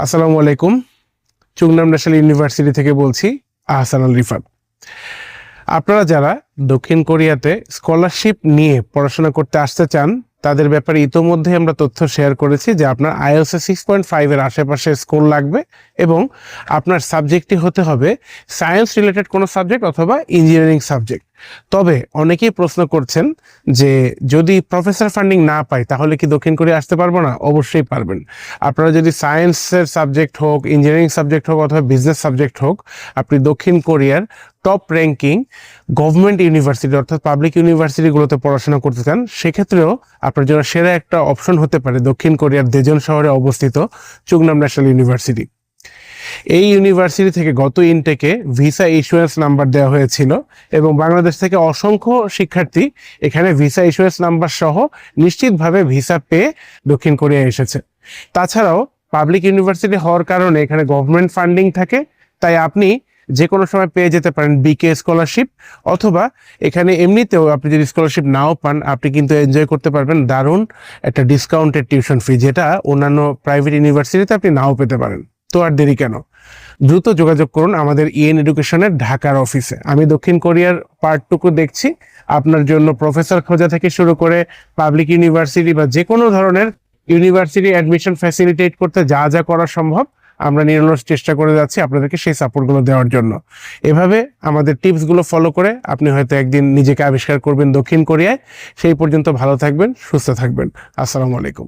আসসালামু আলাইকুম। Chungnam national university থেকে বলছি, আহসান আল রিফাত। আপনারা যারা দক্ষিণ কোরিয়াতে স্কলারশিপ নিয়ে পড়াশোনা করতে আসতে চান, তাদের ব্যাপারে ইতোমধ্যে আমরা তথ্য শেয়ার করেছি যে আপনার আইএলটিএস 6.5 এর আশেপাশে স্কোর লাগবে এবং আপনার সাবজেক্টটি হতে হবে সায়েন্স রিলেটেড কোনো সাবজেক্ট অথবা ইঞ্জিনিয়ারিং সাবজেক্ট। তবে অনেকেই প্রশ্ন করছেন যে যদি প্রফেসর ফান্ডিং না পাই তাহলে কি দক্ষিণ কোরিয়া আসতে পারবো না? অবশ্যই পারবেন। আপনারা যদি সায়েন্সের সাবজেক্ট হোক, ইঞ্জিনিয়ারিং সাবজেক্ট হোক অথবা বিজনেস সাবজেক্ট হোক, আপনি দক্ষিণ কোরিয়ার টপ র্যাঙ্কিং গভর্নমেন্ট ইউনিভার্সিটি অর্থাৎ পাবলিক ইউনিভার্সিটিগুলোতে পড়াশোনা করতে চান, সেক্ষেত্রেও আপনার জন্য সেরা একটা অপশন হতে পারে দক্ষিণ কোরিয়ার দেজন শহরে অবস্থিত চুংনাম ন্যাশনাল ইউনিভার্সিটি। এই ইউনিভার্সিটি থেকে গত ইনটেকে ভিসা ইস্যুয়েন্স নাম্বার দেওয়া হয়েছিল এবং বাংলাদেশ থেকে অসংখ্য শিক্ষার্থী এখানে ভিসা ইস্যুয়েন্স নাম্বার সহ নিশ্চিতভাবে ভিসা পেয়ে দক্ষিণ কোরিয়া এসেছে। তাছাড়াও পাবলিক ইউনিভার্সিটি হওয়ার কারণে এখানে গভর্নমেন্ট ফান্ডিং থাকে, তাই আপনি যে কোনো সময় পেয়ে যেতে পারেন বিকে স্কলারশিপ, অথবা এখানে এমনিতেও আপনি যদি স্কলারশিপ নাও পান আপনি কিন্তু এনজয় করতে পারবেন দারুণ একটা ডিসকাউন্টেড টিউশন ফি, যেটা অন্যান্য প্রাইভেট ইউনিভার্সিটিতে আপনি নাও পেতে পারেন। তো আর দেরি কেন, দ্রুত যোগাযোগ করুন আমাদের ইএন এডুকেশনের ঢাকার অফিসে। আমি দক্ষিণ কোরিয়ার পার্টটুকু দেখছি, আপনার জন্য প্রফেসর খোঁজা থেকে শুরু করে পাবলিক ইউনিভার্সিটি বা যে কোনো ধরনের ইউনিভার্সিটি অ্যাডমিশন ফ্যাসিলিটেট করতে যা যা করা সম্ভব আমরা নিরলস চেষ্টা করে যাচ্ছি আপনাদেরকে সেই সাপোর্টগুলো দেওয়ার জন্য। এভাবে আমাদের টিপসগুলো ফলো করে আপনি হয়তো একদিন নিজেকে আবিষ্কার করবেন দক্ষিণ কোরিয়ায়। সেই পর্যন্ত ভালো থাকবেন, সুস্থ থাকবেন। আসসালামু আলাইকুম।